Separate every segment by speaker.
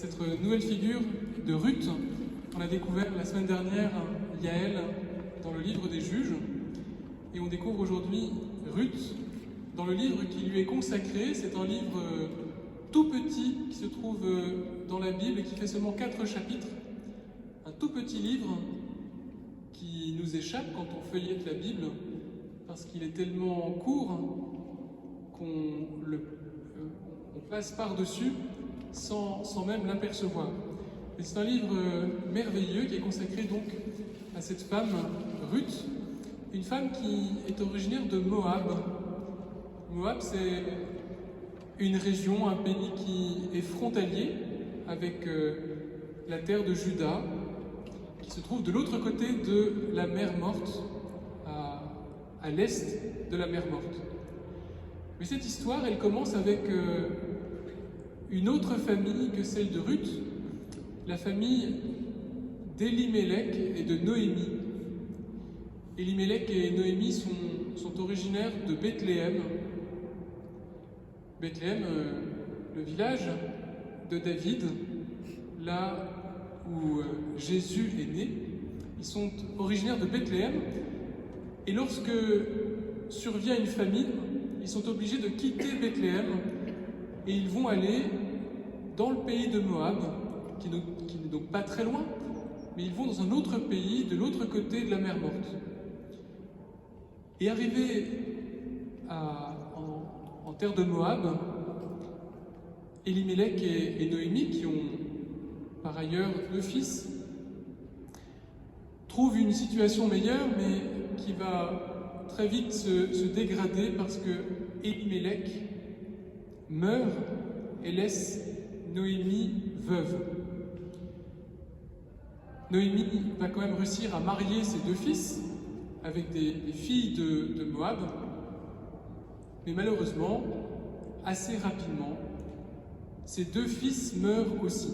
Speaker 1: cette nouvelle figure de Ruth. On a découvert la semaine dernière Yaël dans le livre des Juges, et on découvre aujourd'hui Ruth dans le livre qui lui est consacré. C'est un livre tout petit qui se trouve dans la Bible et qui fait seulement 4 chapitres. Un tout petit livre qui nous échappe quand on feuillette la Bible, parce qu'il est tellement court qu'on passe par-dessus sans même l'apercevoir. Et c'est un livre merveilleux qui est consacré donc à cette femme, Ruth, une femme qui est originaire de Moab. Moab, c'est une région, un pays qui est frontalier avec la terre de Juda, qui se trouve de l'autre côté de la mer Morte, à l'est de la mer Morte. Mais cette histoire, elle commence avec une autre famille que celle de Ruth, la famille d'Elimelech et de Noémie. Elimelech et Noémie sont originaires de Bethléem. Bethléem, le village de David, là où Jésus est né. Ils sont originaires de Bethléem, et lorsque survient une famine, ils sont obligés de quitter Bethléem et ils vont aller dans le pays de Moab, qui n'est donc pas très loin, mais ils vont dans un autre pays, de l'autre côté de la mer Morte. Et arrivés en terre de Moab, Elimelech et Noémie, qui ont par ailleurs 2 fils, trouvent une situation meilleure, mais qui va très vite se dégrader parce que Elimelech meurt et laisse Noémie veuve. Noémie va quand même réussir à marier ses 2 fils avec des filles de Moab, mais malheureusement, assez rapidement, ses 2 fils meurent aussi.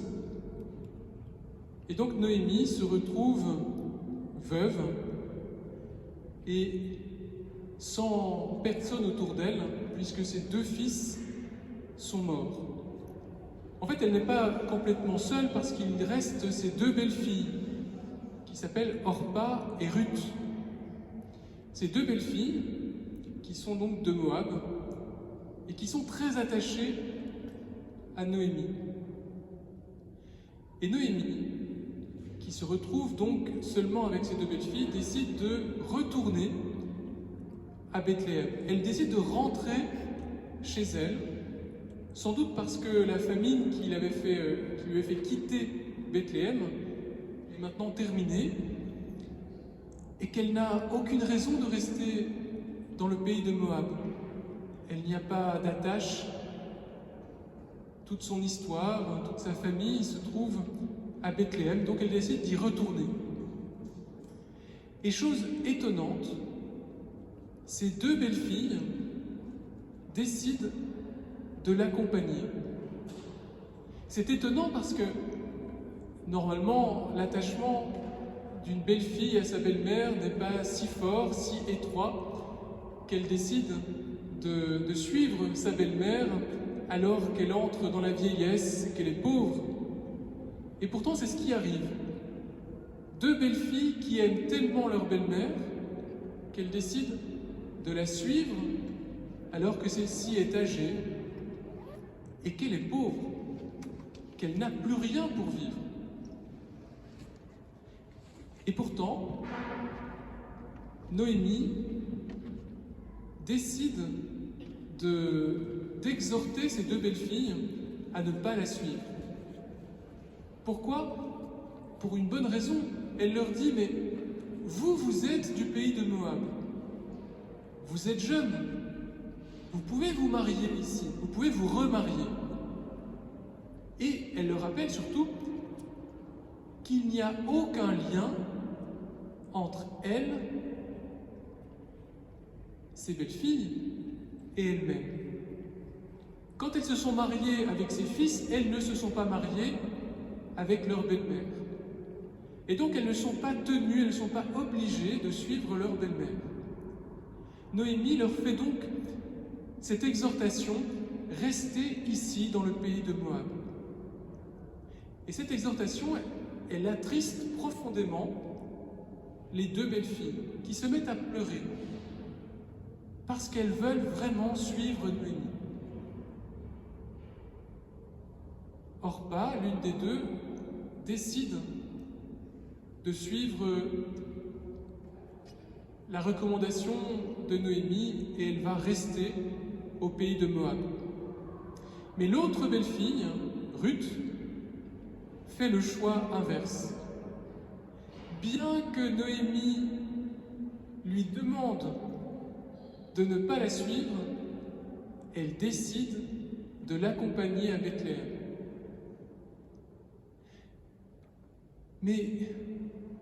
Speaker 1: Et donc Noémie se retrouve veuve et sans personne autour d'elle, puisque ses 2 fils sont morts. En fait, elle n'est pas complètement seule parce qu'il reste ses 2 belles-filles, qui s'appellent Orpa et Ruth. Ces 2 belles-filles, qui sont donc de Moab, et qui sont très attachées à Noémie. Et Noémie, qui se retrouve donc seulement avec ses 2 belles-filles, décide de retourner à Bethléem. Elle décide de rentrer chez elle, sans doute parce que la famine qui lui avait fait quitter Bethléem est maintenant terminée, et qu'elle n'a aucune raison de rester dans le pays de Moab. Elle n'y a pas d'attache. Toute son histoire, toute sa famille se trouve à Bethléem, donc elle décide d'y retourner. Et chose étonnante, ces 2 belles-filles décident de l'accompagner. C'est étonnant parce que, normalement, l'attachement d'une belle-fille à sa belle-mère n'est pas si fort, si étroit, qu'elle décide de suivre sa belle-mère alors qu'elle entre dans la vieillesse, qu'elle est pauvre. Et pourtant, c'est ce qui arrive. 2 belles-filles qui aiment tellement leur belle-mère qu'elles décident de la suivre alors que celle-ci est âgée et qu'elle est pauvre, qu'elle n'a plus rien pour vivre. Et pourtant, Noémie décide d'exhorter ces 2 belles-filles à ne pas la suivre. Pourquoi ? Pour une bonne raison. Elle leur dit, mais vous êtes du pays de Moab. Vous êtes jeunes. Vous pouvez vous marier ici. Vous pouvez vous remarier. Et elle leur rappelle surtout qu'il n'y a aucun lien entre elle, ses belles-filles, et elle-même. Quand elles se sont mariées avec ses fils, elles ne se sont pas mariées avec leur belle-mère. Et donc elles ne sont pas tenues, elles ne sont pas obligées de suivre leur belle-mère. Noémie leur fait donc cette exhortation, restez ici dans le pays de Moab. Et cette exhortation, elle attriste profondément les deux belles filles qui se mettent à pleurer parce qu'elles veulent vraiment suivre Noémie. Orpa, l'une des deux, décide de suivre la recommandation de Noémie et elle va rester au pays de Moab. Mais l'autre belle-fille, Ruth, fait le choix inverse. Bien que Noémie lui demande de ne pas la suivre, elle décide de l'accompagner à Bethléem. Mais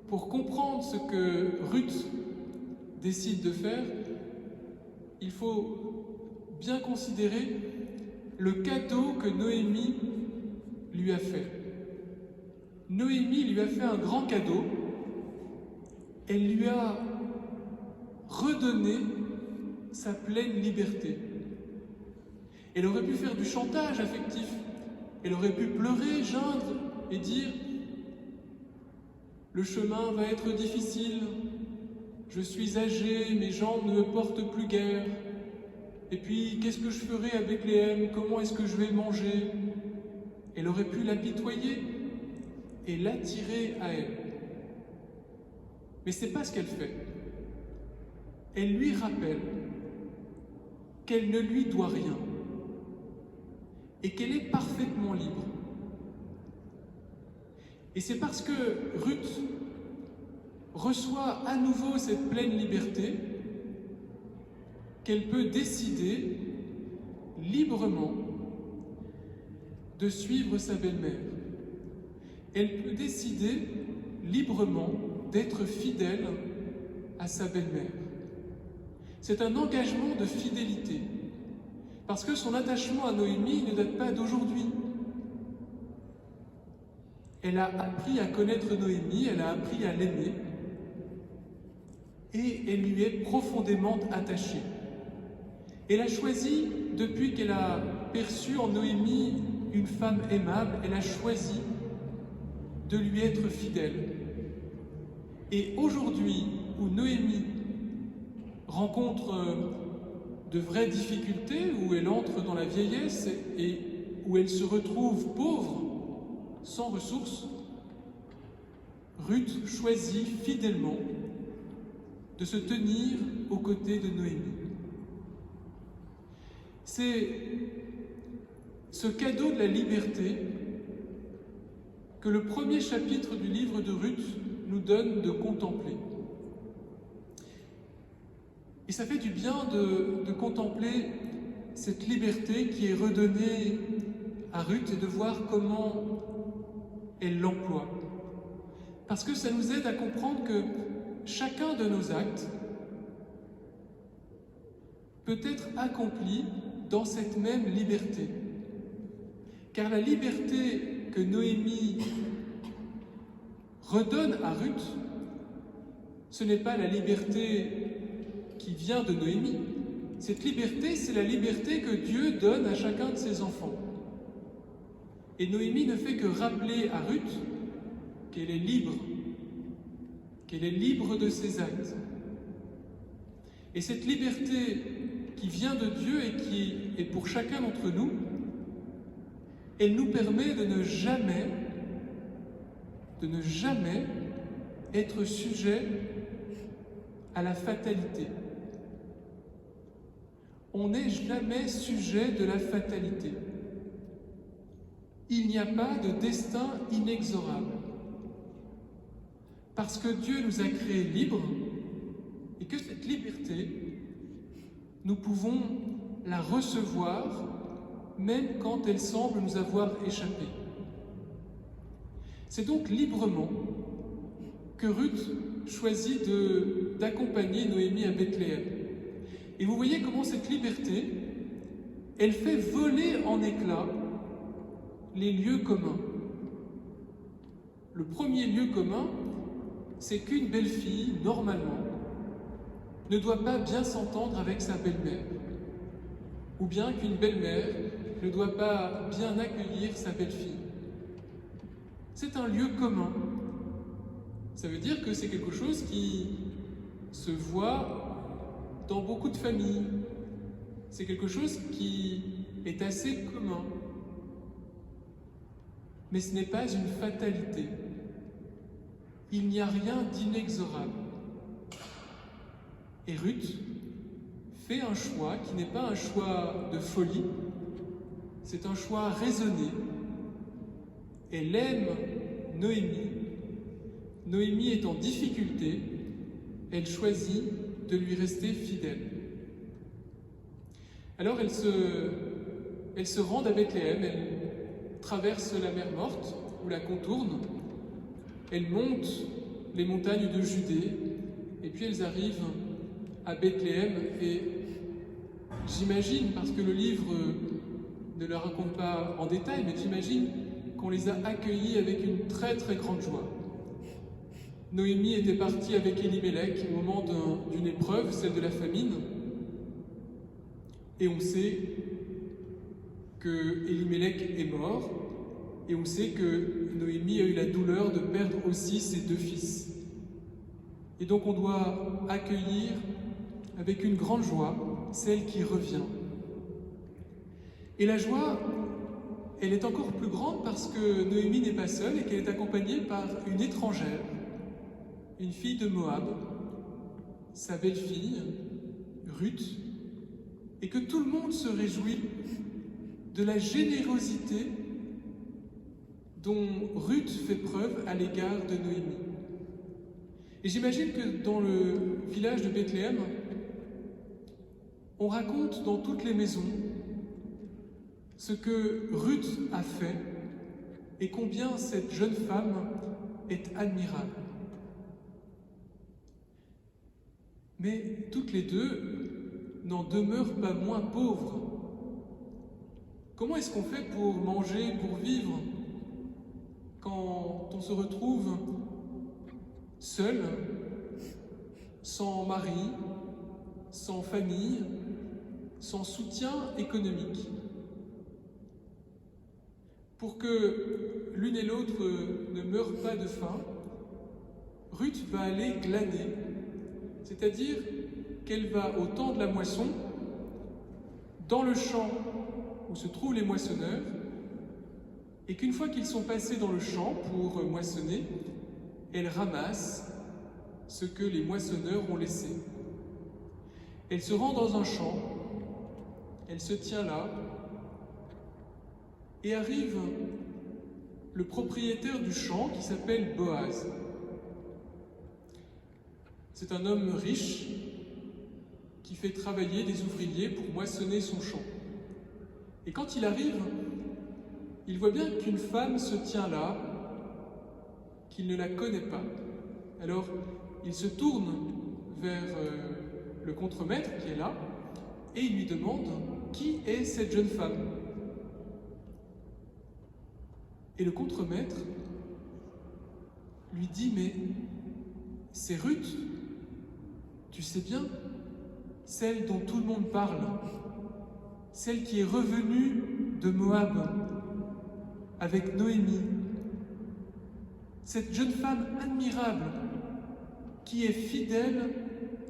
Speaker 1: pour comprendre ce que Ruth décide de faire, il faut bien considérer le cadeau que Noémie lui a fait. Noémie lui a fait un grand cadeau. Elle lui a redonné sa pleine liberté. Elle aurait pu faire du chantage affectif. Elle aurait pu pleurer, geindre et dire « Le chemin va être difficile, je suis âgée, mes jambes ne me portent plus guère. Et puis, qu'est-ce que je ferai à Bethléem? Comment est-ce que je vais manger ?» Elle aurait pu l'apitoyer et l'attirer à elle. Mais ce n'est pas ce qu'elle fait. Elle lui rappelle qu'elle ne lui doit rien et qu'elle est parfaitement libre. Et c'est parce que Ruth reçoit à nouveau cette pleine liberté qu'elle peut décider librement de suivre sa belle-mère. Elle peut décider librement d'être fidèle à sa belle-mère. C'est un engagement de fidélité, parce que son attachement à Noémie ne date pas d'aujourd'hui. Elle a appris à connaître Noémie, elle a appris à l'aimer, et elle lui est profondément attachée. Elle a choisi, depuis qu'elle a perçu en Noémie une femme aimable, elle a choisi de lui être fidèle. Et aujourd'hui, où Noémie rencontre de vraies difficultés, où elle entre dans la vieillesse et où elle se retrouve pauvre, sans ressources, Ruth choisit fidèlement de se tenir aux côtés de Noémie. C'est ce cadeau de la liberté que le premier chapitre du livre de Ruth nous donne de contempler. Et ça fait du bien de contempler cette liberté qui est redonnée à Ruth et de voir comment elle l'emploie. Parce que ça nous aide à comprendre que chacun de nos actes peut être accompli dans cette même liberté. Car la liberté que Noémie redonne à Ruth, ce n'est pas la liberté qui vient de Noémie. Cette liberté, c'est la liberté que Dieu donne à chacun de ses enfants. Et Noémie ne fait que rappeler à Ruth qu'elle est libre de ses actes. Et cette liberté qui vient de Dieu et qui est pour chacun d'entre nous, elle nous permet de ne jamais être sujet à la fatalité. On n'est jamais sujet de la fatalité. Il n'y a pas de destin inexorable. Parce que Dieu nous a créés libres et que cette liberté, nous pouvons la recevoir même quand elle semble nous avoir échappé. C'est donc librement que Ruth choisit d'accompagner Noémie à Bethléem. Et vous voyez comment cette liberté, elle fait voler en éclats les lieux communs. Le premier lieu commun, c'est qu'une belle-fille, normalement, ne doit pas bien s'entendre avec sa belle-mère, ou bien qu'une belle-mère ne doit pas bien accueillir sa belle-fille. c'est un lieu commun. Ça veut dire que c'est quelque chose qui se voit dans beaucoup de familles. C'est quelque chose qui est assez commun. Mais ce n'est pas une fatalité. Il n'y a rien d'inexorable. Et Ruth fait un choix qui n'est pas un choix de folie, c'est un choix raisonné. Elle aime Noémie. Noémie est en difficulté, elle choisit de lui rester fidèle. Alors elle se rend à Bethléem, elle traverse la mer Morte, ou la contourne, elle monte les montagnes de Judée, et puis elles arrivent à Bethléem, et j'imagine, parce que le livre ne le raconte pas en détail, mais j'imagine qu'on les a accueillis avec une très très grande joie. Noémie était partie avec Élimélec au moment d'une épreuve, celle de la famine, et on sait que Élimélec est mort, et on sait que Noémie a eu la douleur de perdre aussi ses 2 fils. Et donc on doit accueillir avec une grande joie celle qui revient. Et la joie, elle est encore plus grande parce que Noémie n'est pas seule et qu'elle est accompagnée par une étrangère, une fille de Moab, sa belle-fille, Ruth, et que tout le monde se réjouit de la générosité dont Ruth fait preuve à l'égard de Noémie. Et j'imagine que dans le village de Bethléem, on raconte dans toutes les maisons ce que Ruth a fait et combien cette jeune femme est admirable. Mais toutes les deux n'en demeurent pas moins pauvres. Comment est-ce qu'on fait pour manger, pour vivre, quand on se retrouve seul, sans mari, sans famille, sans soutien économique? Pour que l'une et l'autre ne meurent pas de faim, Ruth va aller glaner, c'est-à-dire qu'elle va au temps de la moisson, dans le champ où se trouvent les moissonneurs, et qu'une fois qu'ils sont passés dans le champ pour moissonner, elle ramasse ce que les moissonneurs ont laissé. Elle se rend dans un champ, elle se tient là, et arrive le propriétaire du champ qui s'appelle Boaz. C'est un homme riche qui fait travailler des ouvriers pour moissonner son champ. Et quand il arrive, il voit bien qu'une femme se tient là, qu'il ne la connaît pas. Alors, il se tourne vers le contremaître qui est là, et il lui demande qui est cette jeune femme. Et le contremaître lui dit « Mais c'est Ruth, tu sais bien, celle dont tout le monde parle, celle qui est revenue de Moab avec Noémie, cette jeune femme admirable qui est fidèle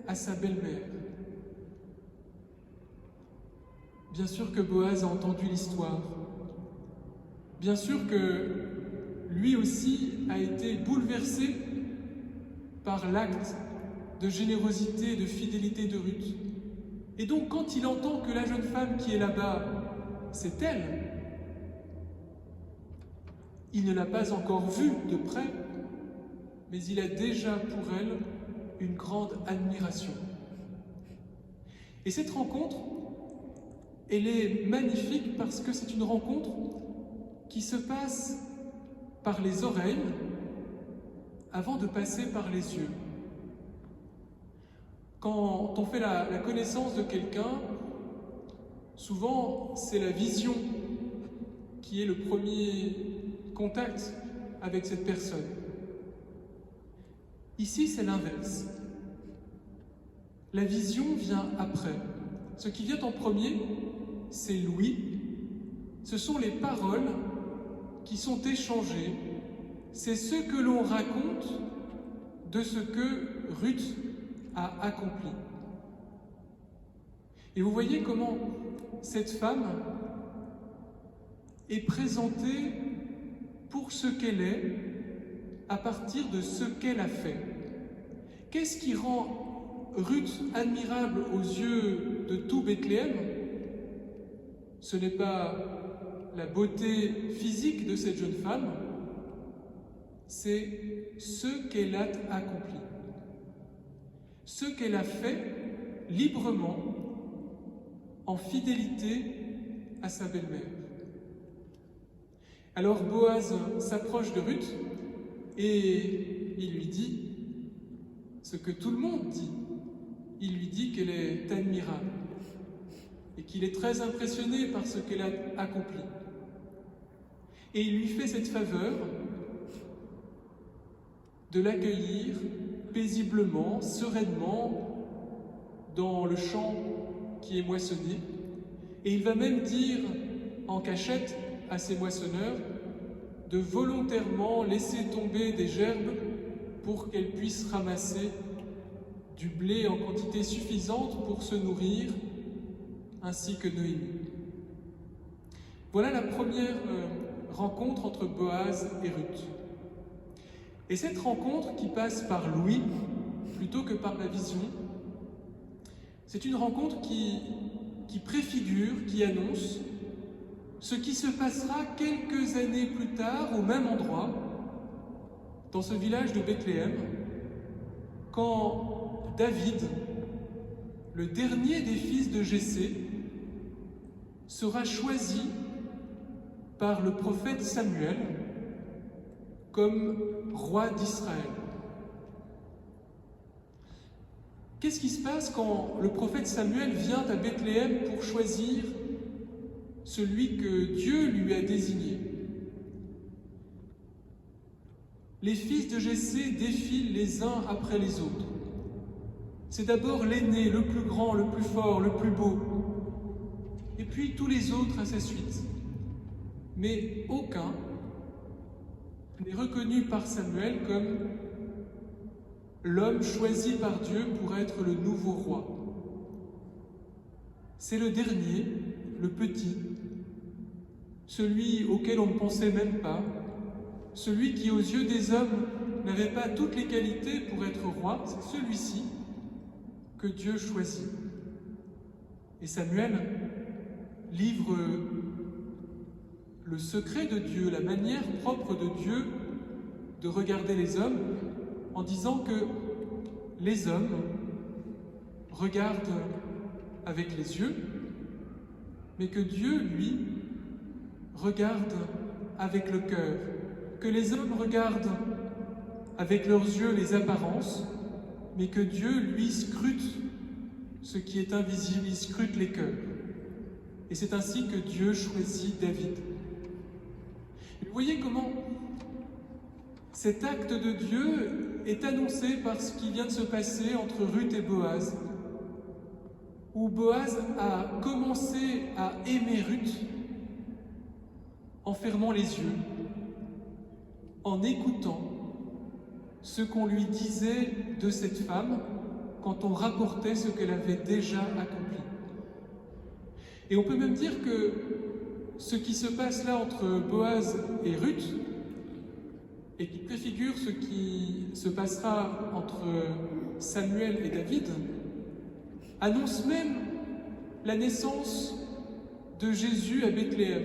Speaker 1: à sa belle-mère. » Bien sûr que Boaz a entendu l'histoire. Bien sûr que lui aussi a été bouleversé par l'acte de générosité et de fidélité de Ruth. Et donc quand il entend que la jeune femme qui est là-bas, c'est elle, il ne l'a pas encore vue de près, mais il a déjà pour elle une grande admiration. Et cette rencontre, elle est magnifique parce que c'est une rencontre qui se passe par les oreilles avant de passer par les yeux. Quand on fait la connaissance de quelqu'un, souvent c'est la vision qui est le premier contact avec cette personne. Ici, c'est l'inverse. La vision vient après. Ce qui vient en premier, c'est l'ouïe. Ce sont les paroles qui sont échangées c'est ce que l'on raconte de ce que Ruth a accompli. Et vous voyez comment cette femme est présentée pour ce qu'elle est, à partir de ce qu'elle a fait. Qu'est-ce qui rend Ruth admirable aux yeux de tout Bethléem? Ce n'est pas la beauté physique de cette jeune femme, c'est ce qu'elle a accompli, ce qu'elle a fait librement, en fidélité à sa belle-mère. Alors Boaz s'approche de Ruth et il lui dit ce que tout le monde dit. Il lui dit qu'elle est admirable et qu'il est très impressionné par ce qu'elle a accompli. Et il lui fait cette faveur de l'accueillir paisiblement, sereinement, dans le champ qui est moissonné. Et il va même dire en cachette à ses moissonneurs de volontairement laisser tomber des gerbes pour qu'elles puissent ramasser du blé en quantité suffisante pour se nourrir, ainsi que Noémie. Voilà la première rencontre entre Boaz et Ruth. Et cette rencontre qui passe par l'ouïe plutôt que par la vision, c'est une rencontre qui préfigure, qui annonce ce qui se passera quelques années plus tard au même endroit, dans ce village de Bethléem, quand David, le dernier des fils de Jessé, sera choisi par le prophète Samuel comme roi d'Israël. Qu'est-ce qui se passe quand le prophète Samuel vient à Bethléem pour choisir celui que Dieu lui a désigné? Les fils de Jessé défilent les uns après les autres. C'est d'abord l'aîné, le plus grand, le plus fort, le plus beau, et puis tous les autres à sa suite. Mais aucun n'est reconnu par Samuel comme l'homme choisi par Dieu pour être le nouveau roi. C'est le dernier, le petit, celui auquel on ne pensait même pas, celui qui aux yeux des hommes n'avait pas toutes les qualités pour être roi, c'est celui-ci que Dieu choisit. Et Samuel livre le secret de Dieu, la manière propre de Dieu de regarder les hommes, en disant que les hommes regardent avec les yeux, mais que Dieu, lui, regarde avec le cœur, que les hommes regardent avec leurs yeux les apparences, mais que Dieu, lui, scrute ce qui est invisible, il scrute les cœurs. Et c'est ainsi que Dieu choisit David. Et vous voyez comment cet acte de Dieu est annoncé par ce qui vient de se passer entre Ruth et Boaz, où Boaz a commencé à aimer Ruth en fermant les yeux, en écoutant ce qu'on lui disait de cette femme quand on rapportait ce qu'elle avait déjà accompli. Et on peut même dire que ce qui se passe là entre Boaz et Ruth, et qui préfigure ce qui se passera entre Samuel et David, annonce même la naissance de Jésus à Bethléem.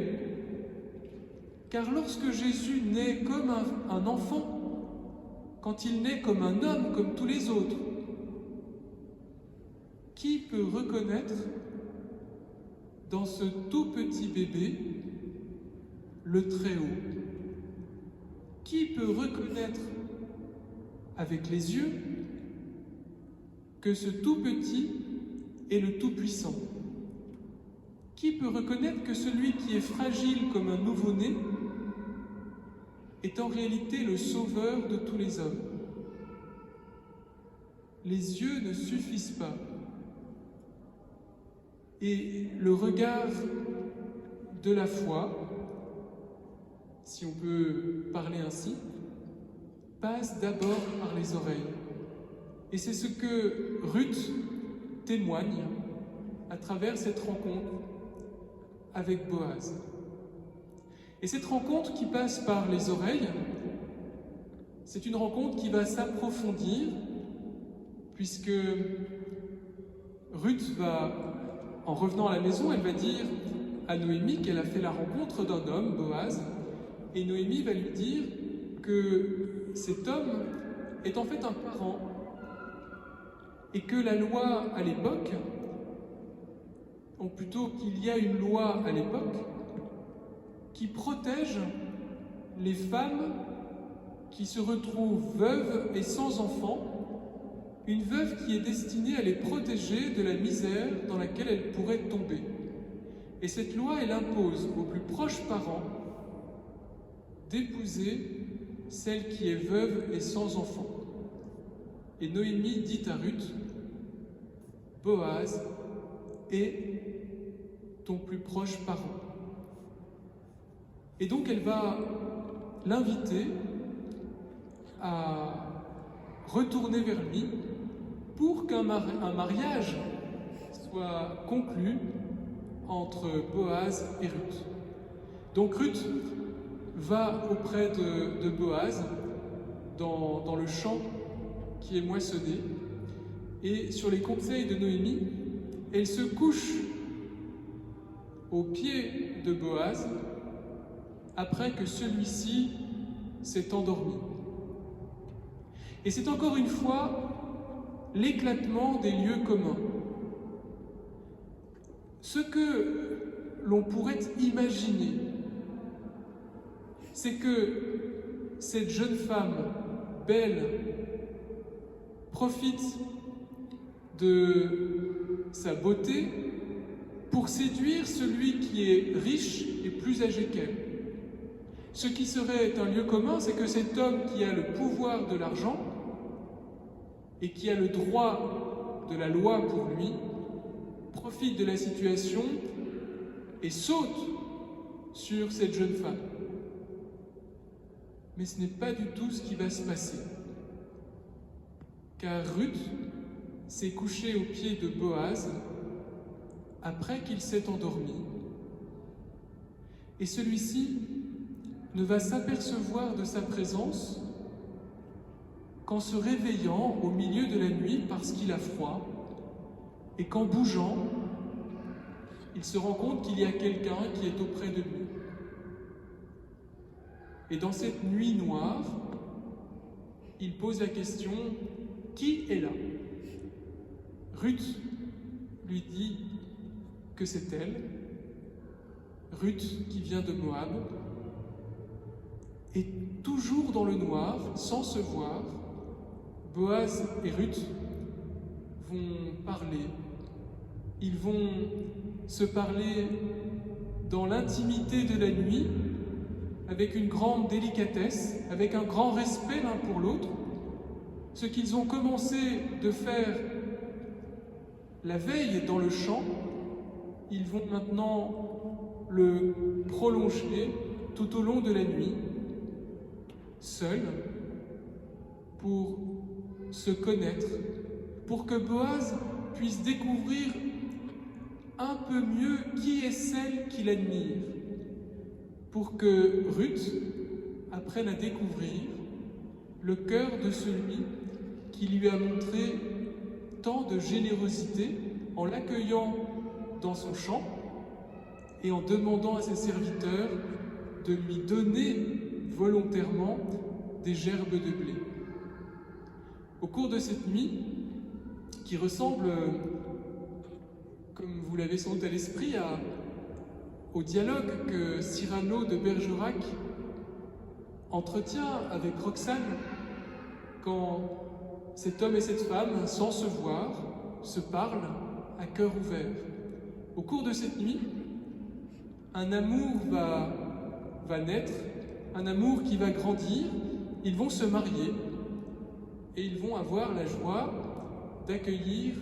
Speaker 1: Car lorsque Jésus naît comme un enfant, quand il naît comme un homme, comme tous les autres, qui peut reconnaître dans ce tout petit bébé le Très-Haut? Qui peut reconnaître avec les yeux que ce tout petit est le Tout-Puissant? Qui peut reconnaître que celui qui est fragile comme un nouveau-né est en réalité le sauveur de tous les hommes? Les yeux ne suffisent pas. Et le regard de la foi, si on peut parler ainsi, passe d'abord par les oreilles. Et c'est ce que Ruth témoigne à travers cette rencontre avec Boaz. Et cette rencontre qui passe par les oreilles, c'est une rencontre qui va s'approfondir, puisque Ruth va, en revenant à la maison, elle va dire à Noémie qu'elle a fait la rencontre d'un homme, Boaz, et Noémie va lui dire que cet homme est en fait un parent, et que la loi à l'époque, ou plutôt qu'il y a une loi à l'époque, qui protège les femmes qui se retrouvent veuves et sans enfants, une veuve qui est destinée à les protéger de la misère dans laquelle elles pourraient tomber. Et cette loi, elle impose aux plus proches parents d'épouser celle qui est veuve et sans enfant. Et Noémie dit à Ruth, Boaz est ton plus proche parent. Et donc elle va l'inviter à retourner vers lui pour qu'un mariage soit conclu entre Boaz et Ruth. Donc Ruth va auprès de Boaz dans le champ qui est moissonné, et sur les conseils de Noémie, elle se couche aux pieds de Boaz après que celui-ci s'est endormi. Et c'est encore une fois l'éclatement des lieux communs. Ce que l'on pourrait imaginer, c'est que cette jeune femme belle profite de sa beauté pour séduire celui qui est riche et plus âgé qu'elle. Ce qui serait un lieu commun, c'est que cet homme qui a le pouvoir de l'argent et qui a le droit de la loi pour lui, profite de la situation et saute sur cette jeune femme. Mais ce n'est pas du tout ce qui va se passer. Car Ruth s'est couchée aux pieds de Boaz après qu'il s'est endormi. Et celui-ci ne va s'apercevoir de sa présence qu'en se réveillant au milieu de la nuit parce qu'il a froid, et qu'en bougeant, il se rend compte qu'il y a quelqu'un qui est auprès de lui. Et dans cette nuit noire, il pose la question, qui est là ? Ruth lui dit que c'est elle, Ruth qui vient de Moab, et toujours dans le noir, sans se voir, Boaz et Ruth vont parler. Ils vont se parler dans l'intimité de la nuit, avec une grande délicatesse, avec un grand respect l'un pour l'autre. Ce qu'ils ont commencé de faire la veille dans le champ, ils vont maintenant le prolonger tout au long de la nuit, seuls, pour se connaître, pour que Boaz puisse découvrir un peu mieux qui est celle qu'il admire, pour que Ruth apprenne à découvrir le cœur de celui qui lui a montré tant de générosité en l'accueillant dans son champ et en demandant à ses serviteurs de lui donner volontairement des gerbes de blé. Au cours de cette nuit, qui ressemble, comme vous l'avez sans doute à l'esprit, au dialogue que Cyrano de Bergerac entretient avec Roxane quand cet homme et cette femme, sans se voir, se parlent à cœur ouvert. Au cours de cette nuit, un amour va naître, un amour qui va grandir, ils vont se marier et ils vont avoir la joie d'accueillir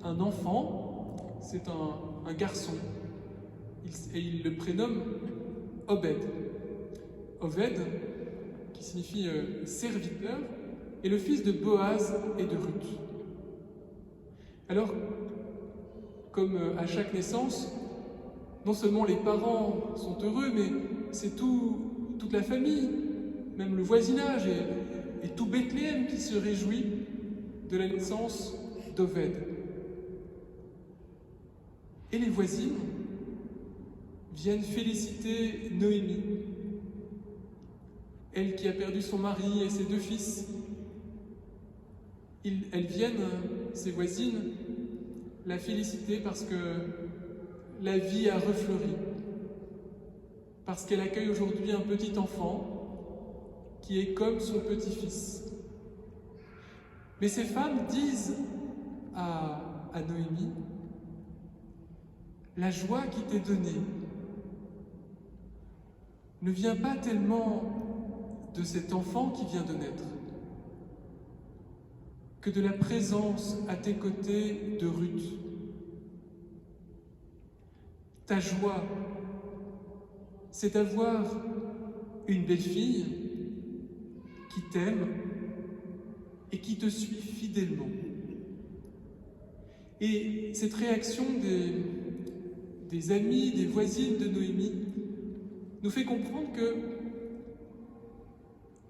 Speaker 1: un enfant, c'est un garçon, et ils le prénomment Obed. Obed, qui qui signifie serviteur, est le fils de Boaz et de Ruth. Alors, comme à chaque naissance, non seulement les parents sont heureux, mais c'est toute la famille, même le voisinage et tout Bethléem qui se réjouit de la naissance d'Oved. Et les voisines viennent féliciter Noémie, elle qui a perdu son mari et ses 2 fils. Elles viennent, ses voisines, la féliciter parce que la vie a refleuri, parce qu'elle accueille aujourd'hui un petit enfant qui est comme son petit-fils. Mais ces femmes disent à Noémie, la joie qui t'est donnée ne vient pas tellement de cet enfant qui vient de naître, que de la présence à tes côtés de Ruth. Ta joie, c'est d'avoir une belle-fille qui t'aime et qui te suit fidèlement. Et cette réaction des amis, des voisines de Noémie, nous fait comprendre que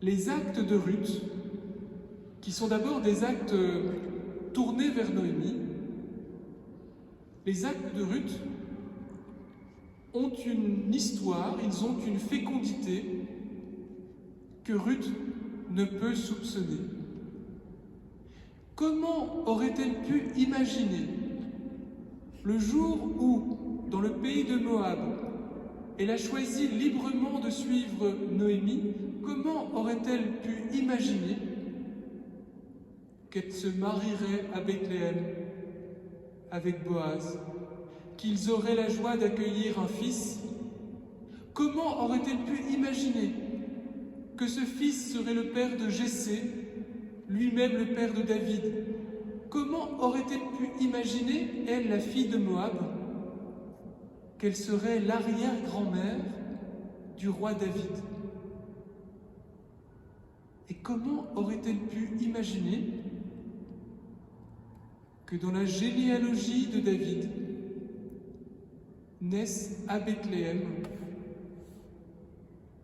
Speaker 1: les actes de Ruth, qui sont d'abord des actes tournés vers Noémie, les actes de Ruth ont une histoire, ils ont une fécondité que Ruth ne peut soupçonner. Comment aurait-elle pu imaginer le jour où, dans le pays de Moab, elle a choisi librement de suivre Noémie, comment aurait-elle pu imaginer qu'elle se marierait à Bethléem avec Boaz, qu'ils auraient la joie d'accueillir un fils? Comment aurait-elle pu imaginer que ce fils serait le père de Jessé, lui-même le père de David? Comment aurait-elle pu imaginer, elle, la fille de Moab, qu'elle serait l'arrière-grand-mère du roi David? Et comment aurait-elle pu imaginer que dans la généalogie de David naisse à Bethléem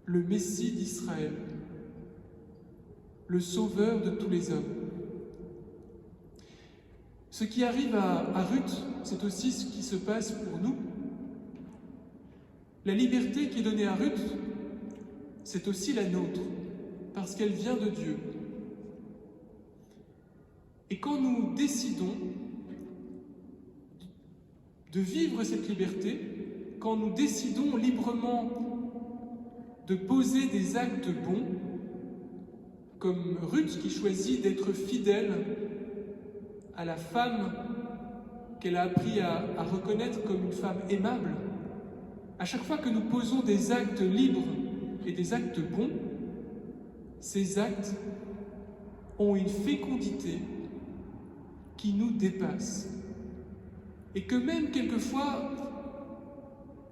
Speaker 1: le Messie d'Israël, le sauveur de tous les hommes? Ce qui arrive à Ruth, c'est aussi ce qui se passe pour nous. La liberté qui est donnée à Ruth, c'est aussi la nôtre, parce qu'elle vient de Dieu. Et quand nous décidons de vivre cette liberté, quand nous décidons librement de poser des actes bons, comme Ruth qui choisit d'être fidèle à la femme qu'elle a appris à reconnaître comme une femme aimable, à chaque fois que nous posons des actes libres et des actes bons, ces actes ont une fécondité qui nous dépasse. Et que même quelquefois,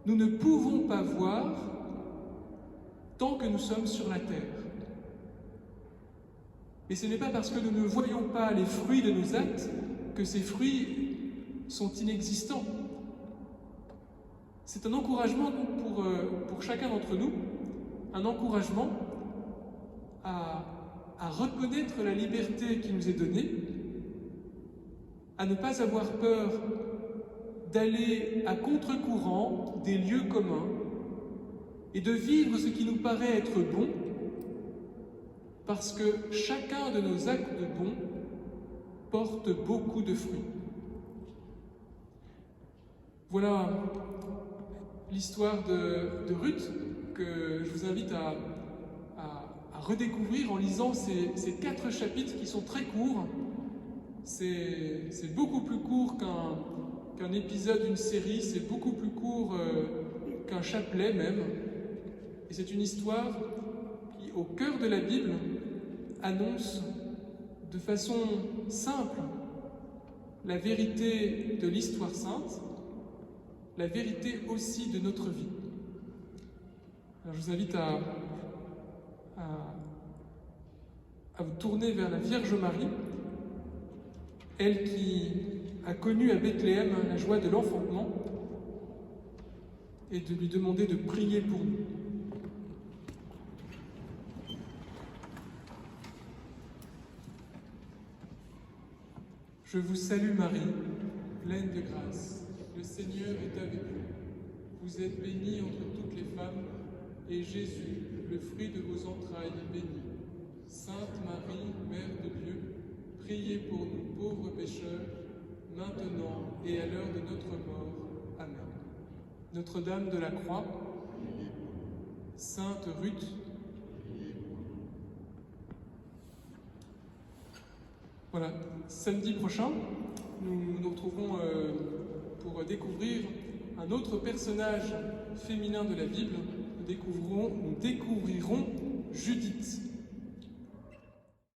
Speaker 1: nous ne pouvons pas voir tant que nous sommes sur la terre. Et ce n'est pas parce que nous ne voyons pas les fruits de nos actes que ces fruits sont inexistants. C'est un encouragement pour chacun d'entre nous, un encouragement à reconnaître la liberté qui nous est donnée, à ne pas avoir peur d'aller à contre-courant des lieux communs et de vivre ce qui nous paraît être bon, parce que chacun de nos actes bons porte beaucoup de fruits. Voilà l'histoire de Ruth que je vous invite à redécouvrir en lisant ces 4 chapitres qui sont très courts. C'est beaucoup plus court qu'un épisode d'une série, c'est beaucoup plus court qu'un chapelet même. Et c'est une histoire qui, au cœur de la Bible, annonce de façon simple la vérité de l'histoire sainte, la vérité aussi de notre vie. Alors je vous invite à à vous tourner vers la Vierge Marie, elle qui a connu à Bethléem la joie de l'enfantement, et de lui demander de prier pour nous. Je vous salue Marie, pleine de grâce, le Seigneur est avec vous. Vous êtes bénie entre toutes les femmes, et Jésus, le fruit de vos entrailles, est béni. Sainte Marie, Mère de Dieu, priez pour nous pauvres pécheurs, maintenant et à l'heure de notre mort. Amen. Notre-Dame de la Croix, Sainte Ruth, voilà, samedi prochain, nous nous retrouverons pour découvrir un autre personnage féminin de la Bible. Nous découvrirons Judith.